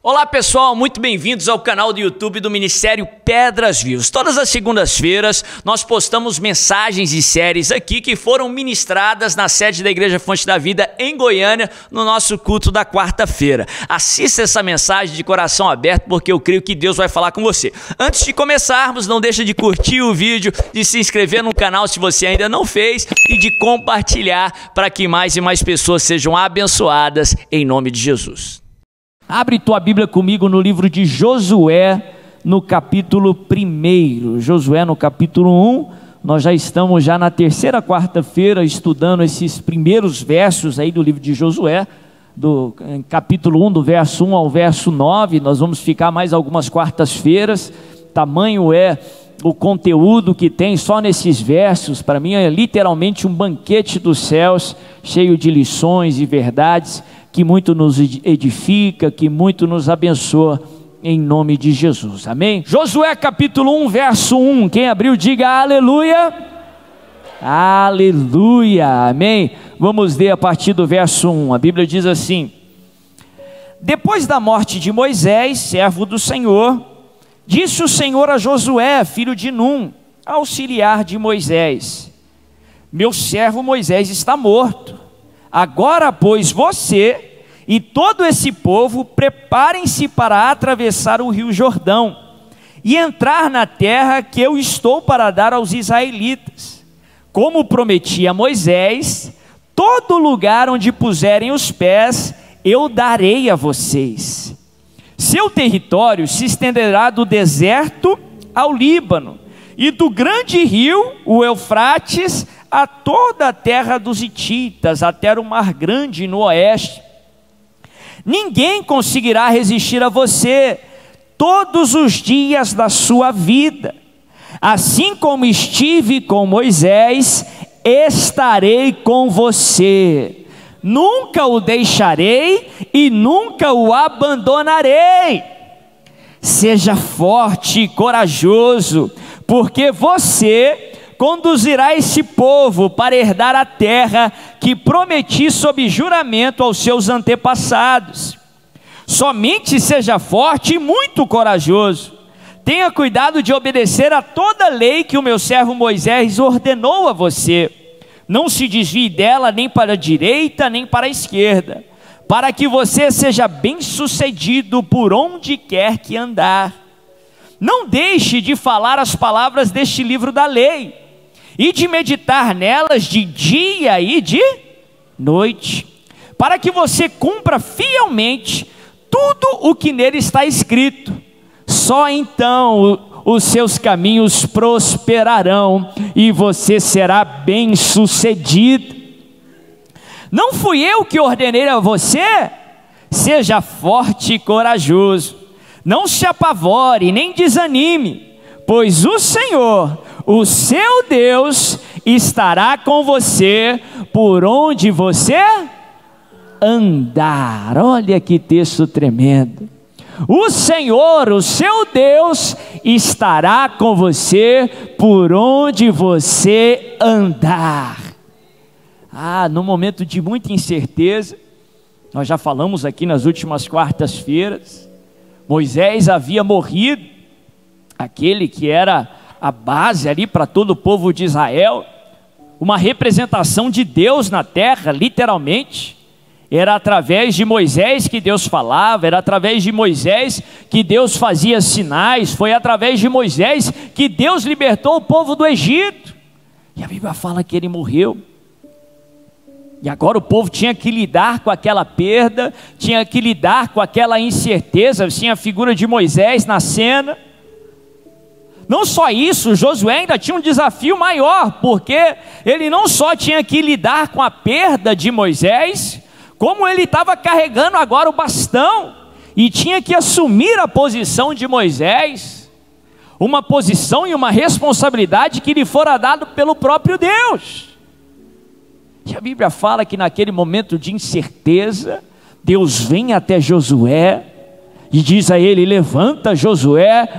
Olá pessoal, muito bem-vindos ao canal do YouTube do Ministério Pedras Vivas. Todas as segundas-feiras nós postamos mensagens e séries aqui que foram ministradas na sede da Igreja Fonte da Vida em Goiânia no nosso culto da quarta-feira. Assista essa mensagem de coração aberto porque eu creio que Deus vai falar com você. Antes de começarmos, não deixa de curtir o vídeo, de se inscrever no canal se você ainda não fez e de compartilhar para que mais e mais pessoas sejam abençoadas em nome de Jesus. Abre tua Bíblia comigo no livro de Josué, no capítulo 1. Josué no capítulo 1, nós já estamos na terceira quarta-feira estudando esses primeiros versos aí do livro de Josué, do capítulo 1, do verso 1 ao verso 9, nós vamos ficar mais algumas quartas-feiras. Tamanho é o conteúdo que tem só nesses versos. Para mim é literalmente um banquete dos céus, cheio de lições e verdades, que muito nos edifica, que muito nos abençoa, em nome de Jesus, amém? Josué capítulo 1, verso 1, quem abriu diga aleluia, aleluia, amém? Vamos ler a partir do verso 1, a Bíblia diz assim: depois da morte de Moisés, servo do Senhor, disse o Senhor a Josué, filho de Num, auxiliar de Moisés: meu servo Moisés está morto. Agora, pois, você e todo esse povo preparem-se para atravessar o rio Jordão e entrar na terra que eu estou para dar aos israelitas. Como prometi a Moisés, todo lugar onde puserem os pés, eu darei a vocês. Seu território se estenderá do deserto ao Líbano e do grande rio, o Eufrates, a toda a terra dos hititas, até o mar grande no oeste. Ninguém conseguirá resistir a você todos os dias da sua vida. Assim como estive com Moisés, estarei com você. Nunca o deixarei e nunca o abandonarei. Seja forte e corajoso, porque você conduzirá esse povo para herdar a terra que prometi sob juramento aos seus antepassados. Somente seja forte e muito corajoso. Tenha cuidado de obedecer a toda a lei que o meu servo Moisés ordenou a você. Não se desvie dela nem para a direita nem para a esquerda, para que você seja bem-sucedido por onde quer que andar. Não deixe de falar as palavras deste livro da lei e de meditar nelas de dia e de noite, para que você cumpra fielmente tudo o que nele está escrito. Só então os seus caminhos prosperarão e você será bem-sucedido. Não fui eu que ordenei a você? Seja forte e corajoso. Não se apavore nem desanime, pois o Senhor, o seu Deus, estará com você por onde você andar. Olha que texto tremendo. O Senhor, o seu Deus, estará com você por onde você andar. No momento de muita incerteza, nós já falamos aqui nas últimas quartas-feiras, Moisés havia morrido, aquele que era a base ali para todo o povo de Israel, uma representação de Deus na terra, literalmente. Era através de Moisés que Deus falava, era através de Moisés que Deus fazia sinais, foi através de Moisés que Deus libertou o povo do Egito. E a Bíblia fala que ele morreu. E agora o povo tinha que lidar com aquela perda, tinha que lidar com aquela incerteza. Tinha a figura de Moisés na cena. Não só isso, Josué ainda tinha um desafio maior, porque ele não só tinha que lidar com a perda de Moisés, como ele estava carregando agora o bastão e tinha que assumir a posição de Moisés, uma posição e uma responsabilidade que lhe fora dado pelo próprio Deus. E a Bíblia fala que naquele momento de incerteza, Deus vem até Josué e diz a ele: levanta, Josué,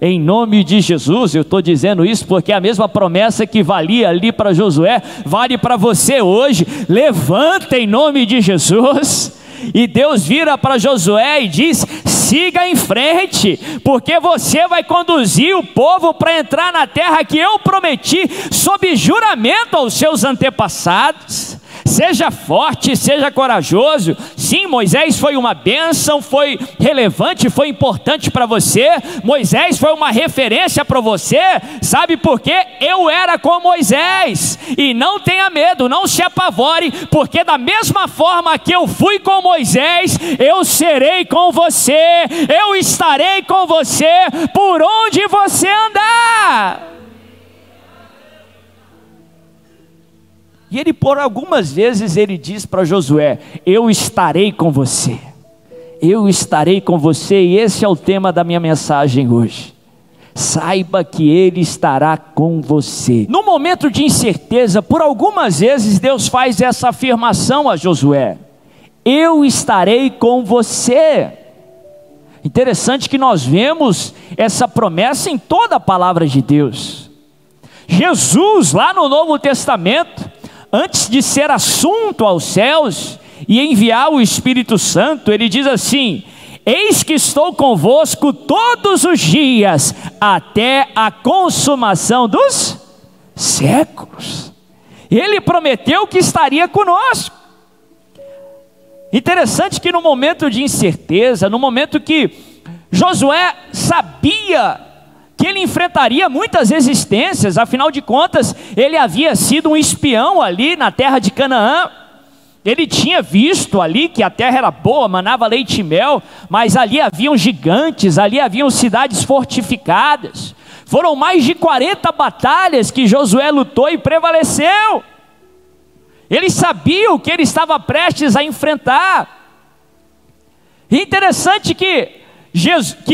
em nome de Jesus. Eu estou dizendo isso porque a mesma promessa que valia ali para Josué, vale para você hoje. Levanta em nome de Jesus. E Deus vira para Josué e diz: siga em frente, porque você vai conduzir o povo para entrar na terra que eu prometi sob juramento aos seus antepassados. Seja forte, seja corajoso. Sim, Moisés foi uma bênção, foi relevante, foi importante para você. Moisés foi uma referência para você. Sabe por quê? Eu era com Moisés. E não tenha medo, não se apavore, porque da mesma forma que eu fui com Moisés, eu serei com você. Eu estarei com você por onde você andar. E ele, por algumas vezes, ele diz para Josué: eu estarei com você, eu estarei com você. E esse é o tema da minha mensagem hoje. Saiba que ele estará com você. No momento de incerteza, por algumas vezes Deus faz essa afirmação a Josué: eu estarei com você. Interessante que nós vemos essa promessa em toda a palavra de Deus. Jesus, lá no Novo Testamento, antes de ser assunto aos céus e enviar o Espírito Santo, ele diz assim: eis que estou convosco todos os dias, até a consumação dos séculos. Ele prometeu que estaria conosco. Interessante que no momento de incerteza, no momento que Josué sabia que ele enfrentaria muitas resistências, afinal de contas, ele havia sido um espião ali na terra de Canaã. Ele tinha visto ali que a terra era boa, manava leite e mel, mas ali haviam gigantes, ali haviam cidades fortificadas. Foram mais de 40 batalhas que Josué lutou e prevaleceu. Ele sabia o que ele estava prestes a enfrentar. E interessante que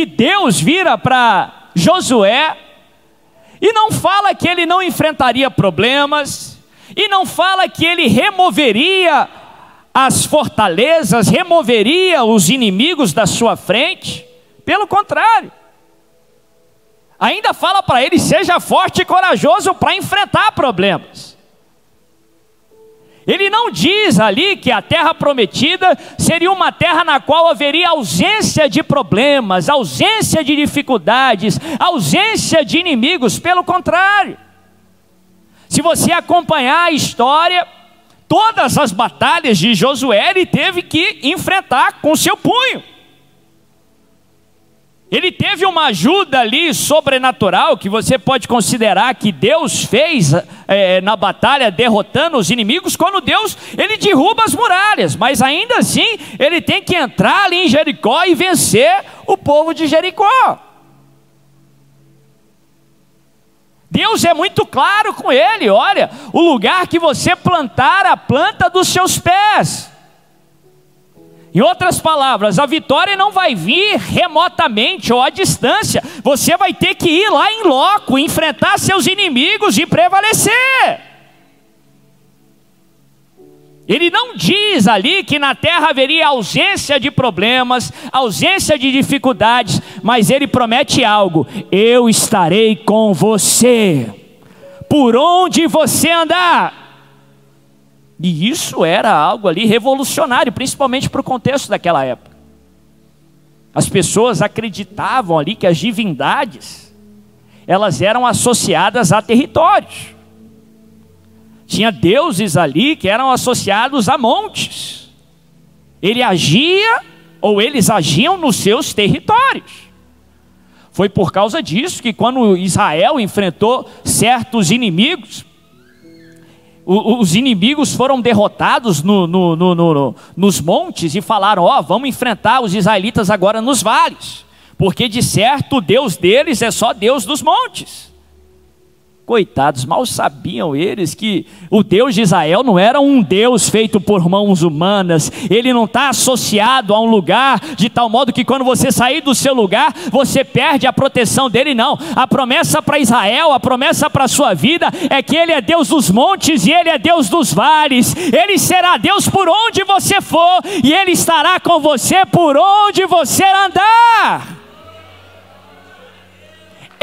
Deus vira para Josué e não fala que ele não enfrentaria problemas, e não fala que ele removeria as fortalezas, removeria os inimigos da sua frente. Pelo contrário, ainda fala para ele: seja forte e corajoso para enfrentar problemas. Ele não diz ali que a terra prometida seria uma terra na qual haveria ausência de problemas, ausência de dificuldades, ausência de inimigos. Pelo contrário, se você acompanhar a história, todas as batalhas de Josué ele teve que enfrentar com seu punho. Ele teve uma ajuda ali sobrenatural, que você pode considerar que Deus fez na batalha, derrotando os inimigos, quando ele derruba as muralhas, mas ainda assim ele tem que entrar ali em Jericó e vencer o povo de Jericó. Deus é muito claro com ele: olha, o lugar que você plantar, a planta dos seus pés. Em outras palavras, a vitória não vai vir remotamente ou à distância. Você vai ter que ir lá em loco, enfrentar seus inimigos e prevalecer. Ele não diz ali que na terra haveria ausência de problemas, ausência de dificuldades, mas ele promete algo: eu estarei com você, por onde você andar. E isso era algo ali revolucionário, principalmente para o contexto daquela época. As pessoas acreditavam ali que as divindades, elas eram associadas a territórios. Tinha deuses ali que eram associados a montes. Ele agia, ou eles agiam nos seus territórios. Foi por causa disso que quando Israel enfrentou certos inimigos, os inimigos foram derrotados nos montes e falaram: vamos enfrentar os israelitas agora nos vales, porque de certo o Deus deles é só Deus dos montes. Coitados, mal sabiam eles que o Deus de Israel não era um Deus feito por mãos humanas. Ele não está associado a um lugar de tal modo que quando você sair do seu lugar, você perde a proteção dele. Não, a promessa para Israel, a promessa para a sua vida é que ele é Deus dos montes e ele é Deus dos vales. Ele será Deus por onde você for, e ele estará com você por onde você andar.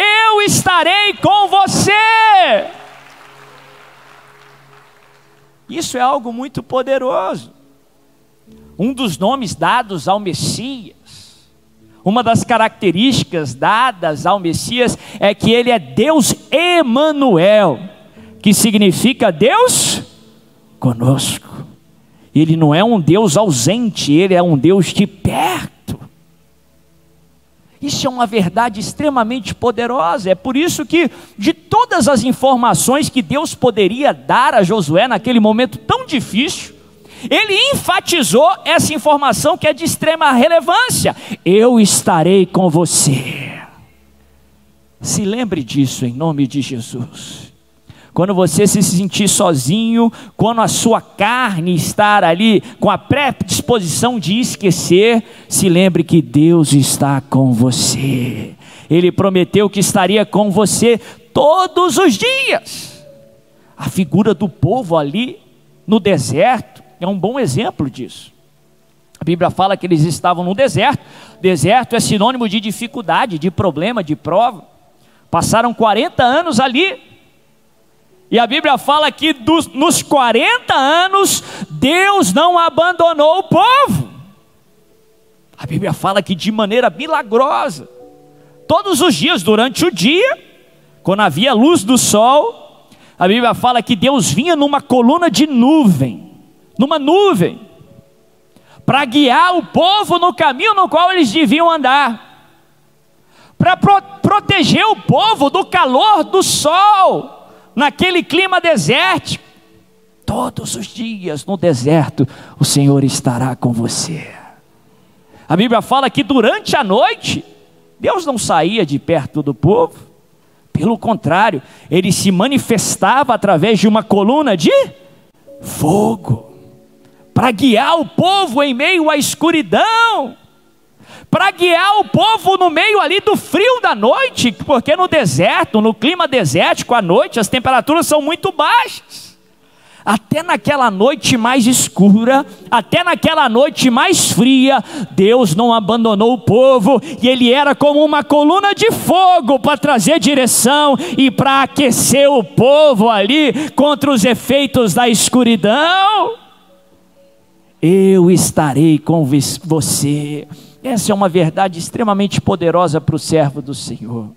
Eu estarei com você. Isso é algo muito poderoso. Um dos nomes dados ao Messias, Uma das características dadas ao Messias é que ele é Deus Emanuel, que significa Deus conosco. Ele não é um Deus ausente, ele é um Deus de perto. Isso é uma verdade extremamente poderosa. É por isso que, de todas as informações que Deus poderia dar a Josué naquele momento tão difícil, ele enfatizou essa informação que é de extrema relevância: eu estarei com você. Se lembre disso em nome de Jesus. Quando você se sentir sozinho, quando a sua carne estar ali com a predisposição de esquecer, se lembre que Deus está com você. Ele prometeu que estaria com você todos os dias. A figura do povo ali no deserto é um bom exemplo disso. A Bíblia fala que eles estavam no deserto. Deserto é sinônimo de dificuldade, de problema, de prova. Passaram 40 anos ali. E a Bíblia fala que nos 40 anos, Deus não abandonou o povo. A Bíblia fala que de maneira milagrosa, todos os dias durante o dia, quando havia luz do sol, a Bíblia fala que Deus vinha numa coluna de nuvem, para guiar o povo no caminho no qual eles deviam andar, para proteger o povo do calor do sol, naquele clima desértico. Todos os dias no deserto o Senhor estará com você. A Bíblia fala que durante a noite Deus não saía de perto do povo, pelo contrário, ele se manifestava através de uma coluna de fogo, para guiar o povo em meio à escuridão, para guiar o povo no meio ali do frio da noite, porque no deserto, no clima desértico, à noite as temperaturas são muito baixas. Até naquela noite mais escura, até naquela noite mais fria, Deus não abandonou o povo, e ele era como uma coluna de fogo para trazer direção e para aquecer o povo ali contra os efeitos da escuridão. Eu estarei com você. Essa é uma verdade extremamente poderosa para o servo do Senhor.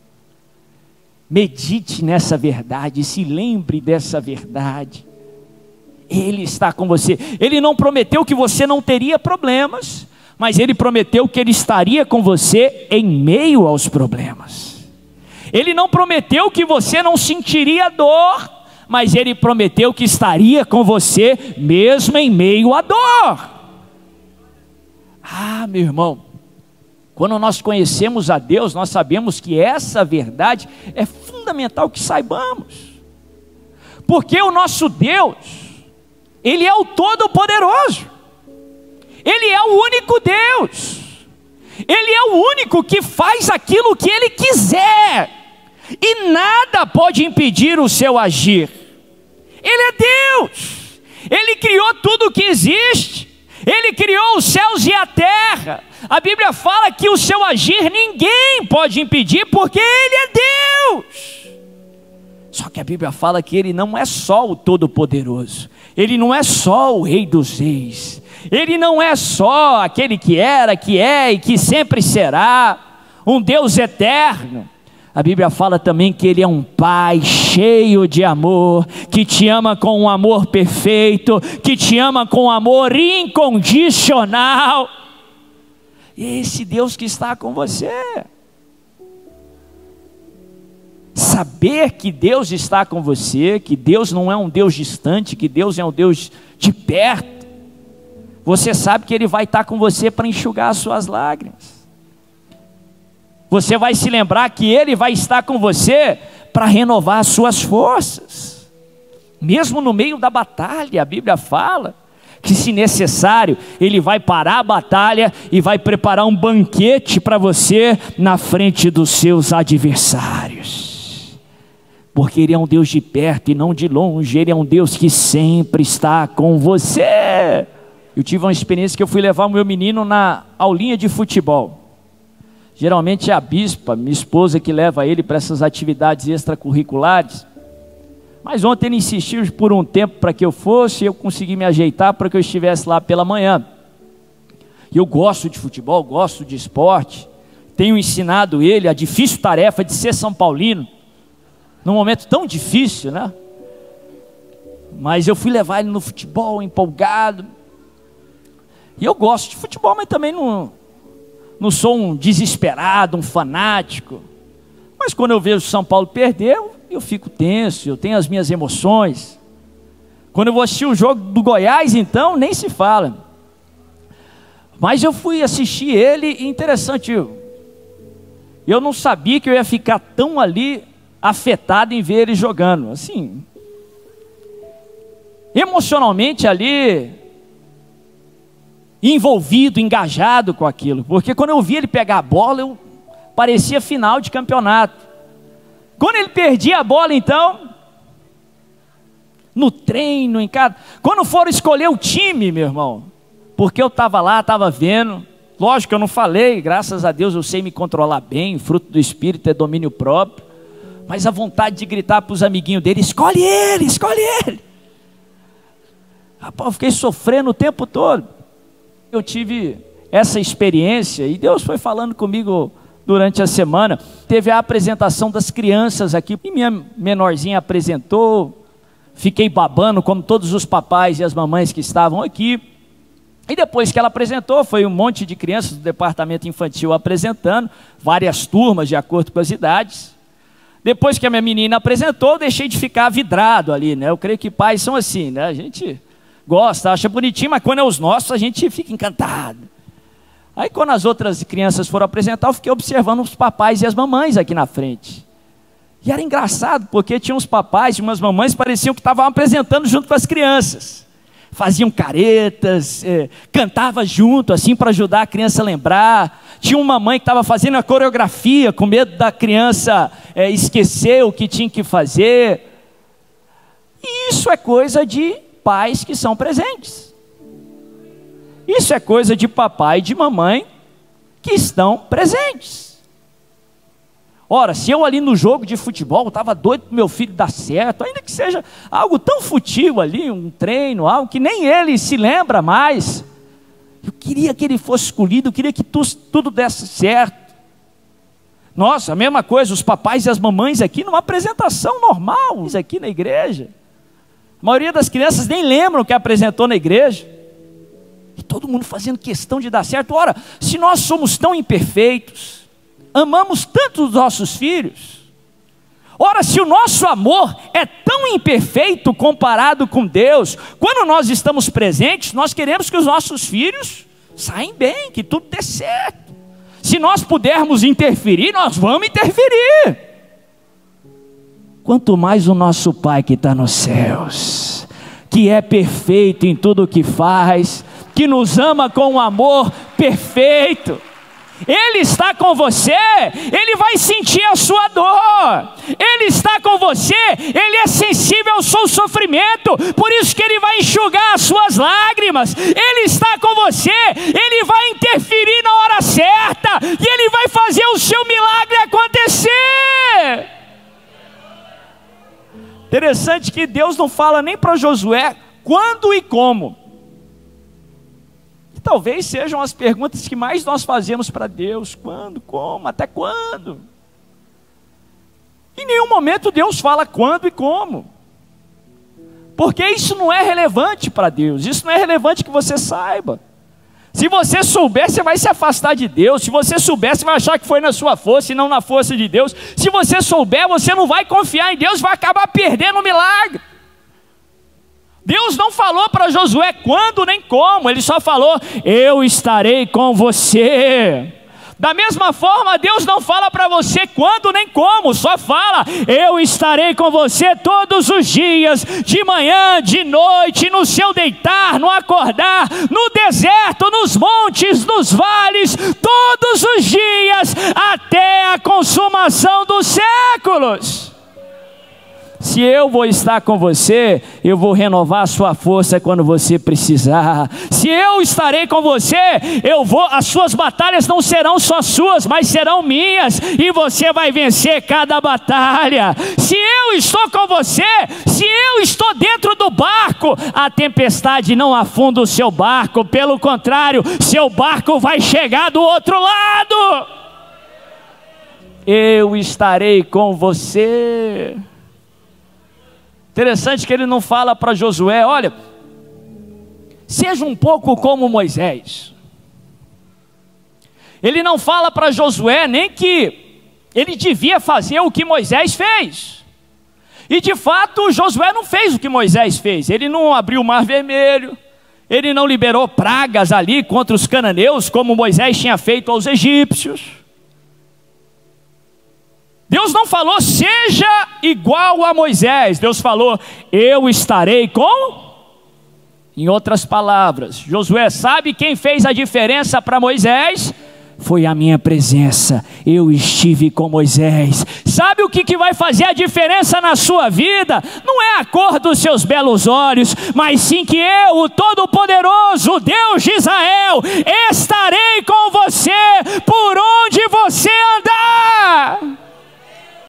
Medite nessa verdade, se lembre dessa verdade. Ele está com você. Ele não prometeu que você não teria problemas, mas ele prometeu que ele estaria com você em meio aos problemas. Ele não prometeu que você não sentiria dor, mas ele prometeu que estaria com você mesmo em meio à dor. Ah, meu irmão, quando nós conhecemos a Deus, nós sabemos que essa verdade é fundamental que saibamos, porque o nosso Deus, Ele é o Todo-Poderoso, Ele é o único Deus, Ele é o único que faz aquilo que Ele quiser, e nada pode impedir o seu agir. Ele é Deus, Ele criou tudo o que existe, Ele criou os céus e a terra. A Bíblia fala que o seu agir ninguém pode impedir, porque Ele é Deus. Só que a Bíblia fala que Ele não é só o Todo-Poderoso, Ele não é só o Rei dos Reis, Ele não é só aquele que era, que é e que sempre será, um Deus eterno. A Bíblia fala também que Ele é um Pai cheio de amor, que te ama com um amor perfeito, que te ama com um amor incondicional. Esse Deus que está com você. Saber que Deus está com você, que Deus não é um Deus distante, que Deus é um Deus de perto. Você sabe que Ele vai estar com você para enxugar as suas lágrimas. Você vai se lembrar que Ele vai estar com você para renovar as suas forças. Mesmo no meio da batalha, a Bíblia fala que, se necessário, Ele vai parar a batalha e vai preparar um banquete para você na frente dos seus adversários. Porque Ele é um Deus de perto e não de longe, Ele é um Deus que sempre está com você. Eu tive uma experiência que eu fui levar o meu menino na aulinha de futebol. Geralmente é a bispa, minha esposa, que leva ele para essas atividades extracurriculares. Mas ontem ele insistiu por um tempo para que eu fosse, e eu consegui me ajeitar para que eu estivesse lá pela manhã. E eu gosto de futebol, gosto de esporte. tenho ensinado ele a difícil tarefa de ser São Paulino, num momento tão difícil, né? Mas eu fui levar ele no futebol, empolgado. E eu gosto de futebol, mas também não sou um desesperado, um fanático. Mas quando eu vejo o São Paulo perder, eu fico tenso, eu tenho as minhas emoções. Quando eu vou assistir o jogo do Goiás, então, nem se fala. Mas eu fui assistir ele, e interessante, eu não sabia que eu ia ficar tão ali afetado em ver ele jogando. Assim, emocionalmente ali, envolvido, engajado com aquilo. Porque quando eu vi ele pegar a bola, parecia final de campeonato. Quando ele perdia a bola, então, no treino, em casa, quando foram escolher o time, meu irmão, porque eu estava lá, estava vendo, lógico que eu não falei, graças a Deus eu sei me controlar bem, fruto do Espírito é domínio próprio, mas a vontade de gritar para os amiguinhos dele, escolhe ele, escolhe ele. Rapaz, eu fiquei sofrendo o tempo todo. Eu tive essa experiência e Deus foi falando comigo durante a semana. Teve a apresentação das crianças aqui, e minha menorzinha apresentou, fiquei babando como todos os papais e as mamães que estavam aqui. E depois que ela apresentou, foi um monte de crianças do departamento infantil apresentando, várias turmas de acordo com as idades. Depois que a minha menina apresentou, eu deixei de ficar vidrado ali, né? Eu creio que pais são assim, né? A gente gosta, acha bonitinho, mas quando é os nossos, a gente fica encantado. Aí quando as outras crianças foram apresentar, eu fiquei observando os papais e as mamães aqui na frente. E era engraçado, porque tinha uns papais e umas mamães pareciam que estavam apresentando junto com as crianças. Faziam caretas, cantava junto, assim, para ajudar a criança a lembrar. Tinha uma mãe que estava fazendo a coreografia, com medo da criança esquecer o que tinha que fazer. E isso é coisa de pais que são presentes. Isso é coisa de papai e de mamãe que estão presentes. Ora, se eu ali no jogo de futebol estava doido para meu filho dar certo, ainda que seja algo tão fútil ali, um treino, algo que nem ele se lembra mais, eu queria que ele fosse escolhido, eu queria que tudo desse certo. Nossa, a mesma coisa, os papais e as mamães aqui numa apresentação normal, aqui na igreja. A maioria das crianças nem lembram que apresentou na igreja. E todo mundo fazendo questão de dar certo. Ora, se nós somos tão imperfeitos, amamos tanto os nossos filhos, ora, se o nosso amor é tão imperfeito comparado com Deus, quando nós estamos presentes, nós queremos que os nossos filhos saiam bem, que tudo dê certo. Se nós pudermos interferir, nós vamos interferir. Quanto mais o nosso Pai que está nos céus, que é perfeito em tudo o que faz, que nos ama com um amor perfeito, Ele está com você, Ele vai sentir a sua dor. Ele está com você, Ele é sensível ao seu sofrimento, por isso que Ele vai enxugar as suas lágrimas. Ele está com você, Ele vai interferir na hora certa, e Ele vai fazer o seu milagre acontecer. Interessante que Deus não fala nem para Josué quando e como. Talvez sejam as perguntas que mais nós fazemos para Deus: quando, como, até quando? Em nenhum momento Deus fala quando e como, porque isso não é relevante para Deus, isso não é relevante que você saiba. Se você souber, você vai se afastar de Deus. Se você souber, você vai achar que foi na sua força e não na força de Deus. Se você souber, você não vai confiar em Deus, vai acabar perdendo o milagre. Deus não falou para Josué quando nem como, Ele só falou: eu estarei com você. Da mesma forma, Deus não fala para você quando nem como, só fala: eu estarei com você todos os dias, de manhã, de noite, no seu deitar, no acordar, no deserto, nos montes, nos vales, todos os dias, até a consumação dos séculos. Se eu vou estar com você, eu vou renovar a sua força quando você precisar. Se eu estarei com você, as suas batalhas não serão só suas, mas serão minhas, e você vai vencer cada batalha. Se eu estou com você, se eu estou dentro do barco, a tempestade não afunda o seu barco, pelo contrário, seu barco vai chegar do outro lado. eu estarei com você. Interessante que ele não fala para Josué: olha, seja um pouco como Moisés. Ele não fala para Josué nem que ele devia fazer o que Moisés fez. E de fato Josué não fez o que Moisés fez. Ele não abriu o mar vermelho, ele não liberou pragas ali contra os cananeus, como Moisés tinha feito aos egípcios. Deus não falou, seja igual a Moisés. Deus falou, eu estarei com... Em outras palavras, Josué, sabe quem fez a diferença para Moisés? Foi a minha presença. Eu estive com Moisés. Sabe o que vai fazer a diferença na sua vida? Não é a cor dos seus belos olhos, mas sim que eu, o Todo-Poderoso, o Deus de Israel, estarei com você por onde você